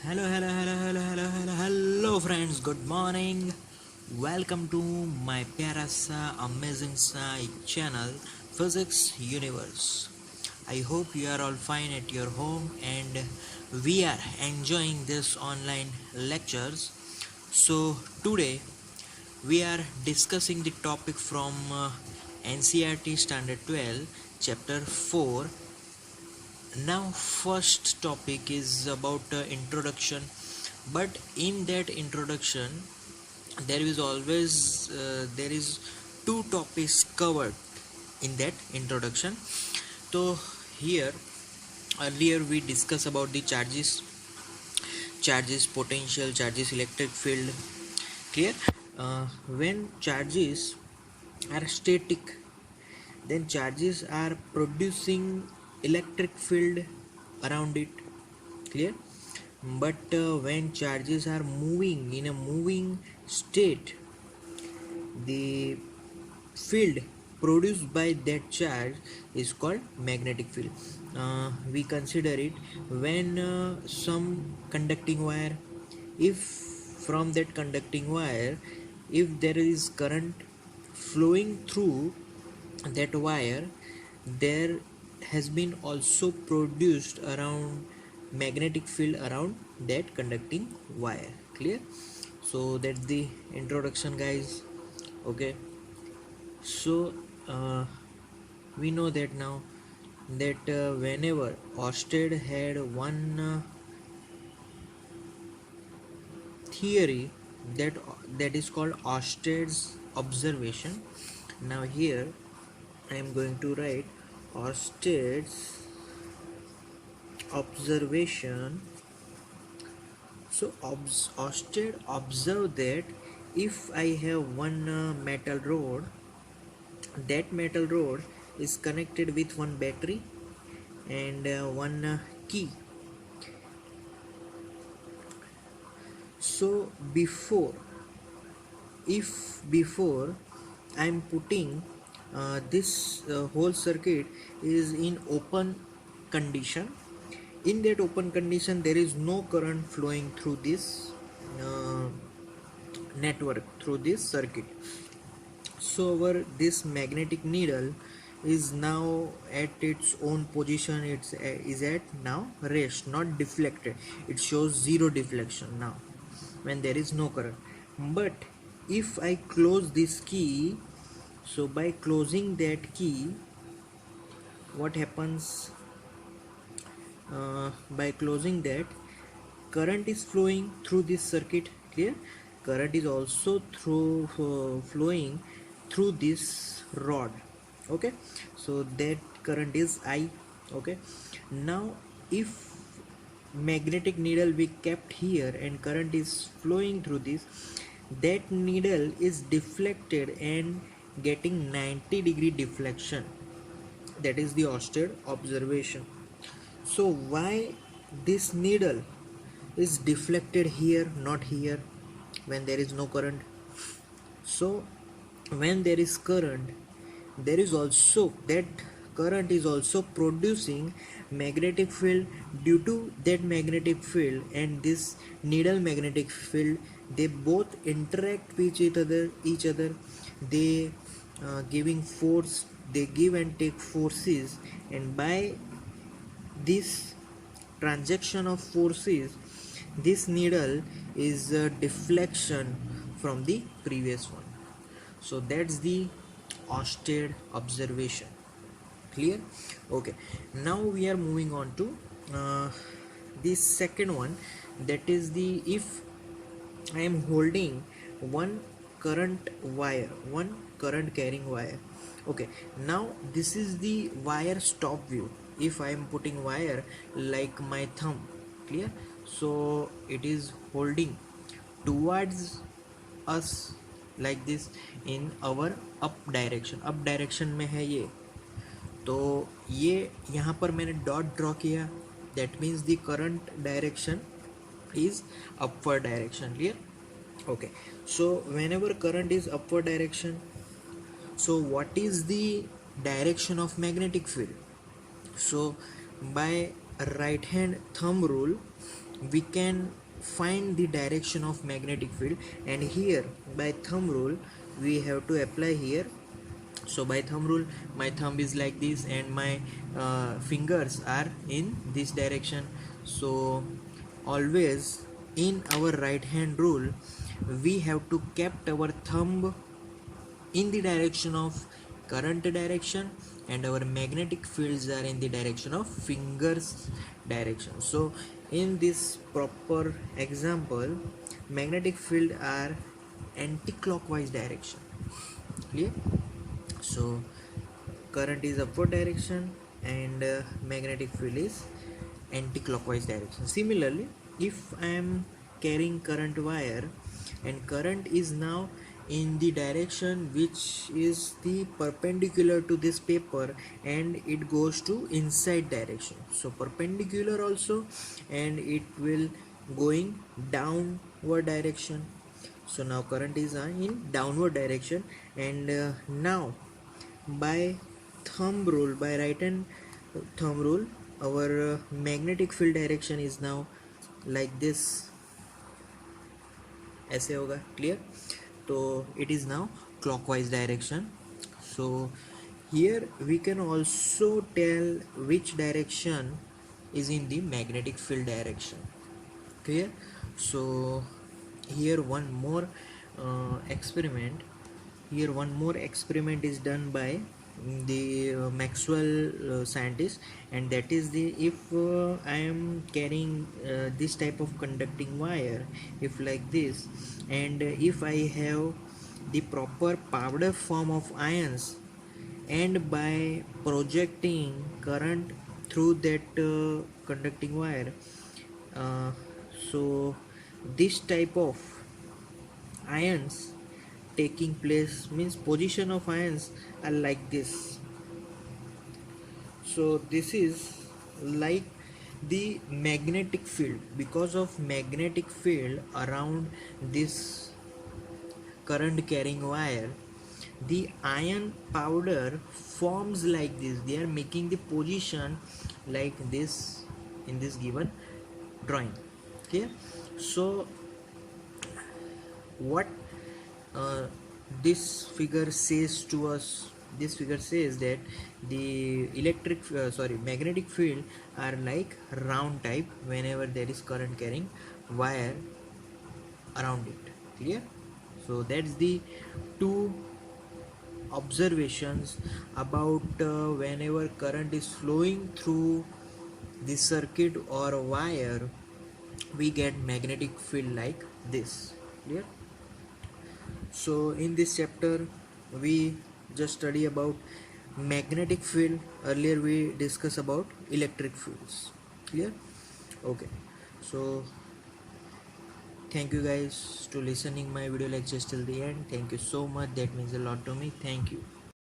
Hello friends, good morning. Welcome to my प्यारा सा amazing सा channel Physics Universe. I hope you are all fine at your home and we are enjoying this online lectures. So today we are discussing the topic from NCERT Standard 12 Chapter 4. Now first topic is about introduction, but in that introduction there is two topics covered in that introduction. So here earlier we discussed about the charges potential, charges electric field. Clear? When charges are static, then charges are producing electric field around it. Clear? But when charges are moving in a moving state, the field produced by that charge is called magnetic field. We consider it when some conducting wire, if from that conducting wire, if there is current flowing through that wire, there has been also produced around magnetic field around that conducting wire. Clear? So that's the introduction, guys. Okay, so we know that now that whenever Oersted had one theory that is called Oersted's observation. Now here I am going to write Oersted's observation. So Oersted observed that if I have one metal rod, that metal rod is connected with one battery and one key. So before I am putting this whole circuit is in open condition. In that open condition, there is no current flowing through this uh, network, through this circuit. So this magnetic needle is now at its own position. It's is at now rest, not deflected. It shows zero deflection now when there is no current. But if I close this key, so by closing that key, what happens? By closing that, current is flowing through this circuit. Clear? Current is also flowing through this rod. Okay, so that current is I. Okay, now if magnetic needle be kept here and current is flowing through this, that needle is deflected and getting 90-degree deflection. That is the Oersted observation. So why this needle is deflected here, not here, when there is no current? So when there is current, there is also that current is also producing magnetic field. Due to that magnetic field and this needle magnetic field, they both interact with each other. They giving force, they give and take forces, and by this transaction of forces, this needle is a deflection from the previous one. So that's the Oersted observation. Clear? Okay, now we are moving on to the second one, that is the if I am holding one current wire, one current carrying wire. Okay, now this is the wire stop view. If I am putting wire like my thumb, clear? So it is holding towards us like this in our up direction में है ये. तो ये यहाँ पर मैंने dot draw किया. That means the current direction is upward direction. Clear? Okay, so whenever current is upward direction, so what is the direction of magnetic field? So by right hand thumb rule, we can find the direction of magnetic field. And here by thumb rule we have to apply here. So by thumb rule, my thumb is like this and my fingers are in this direction. So always in our right hand rule we have to kept our thumb in the direction of current direction, and our magnetic fields are in the direction of fingers direction. So in this proper example, magnetic field are anti-clockwise direction. Clear? So current is upward direction and magnetic field is anti-clockwise direction. Similarly, if I am carrying current wire and current is now in the direction which is the perpendicular to this paper, and it goes to inside direction, so perpendicular also, and it will going downward direction. So now current is in downward direction, and now by thumb rule, by right hand thumb rule, our magnetic field direction is now like this. ऐसे होगा, clear? तो it is now clockwise direction. So here we can also tell which direction is in the magnetic field direction. Clear? So here one more experiment. Here one more experiment is done by the Maxwell scientist, and that is the, if I am carrying this type of conducting wire, if like this, and if I have the proper powder form of ions, and by projecting current through that conducting wire, uh, so this type of ions taking place means position of ions are like this. So this is like the magnetic field. Because of magnetic field around this current carrying wire, the ion powder forms like this. They are making the position like this in this given drawing. Okay, so what uh, this figure says to us, this figure says that the magnetic field are like round type whenever there is current carrying wire around it. Clear? So that's the two observations about whenever current is flowing through the circuit or wire, we get magnetic field like this. Clear? So in this chapter we just study about magnetic field. Earlier we discussed about electric fields. Clear? Okay, so thank you guys to listening my video lectures till the end. Thank you so much, that means a lot to me. Thank you.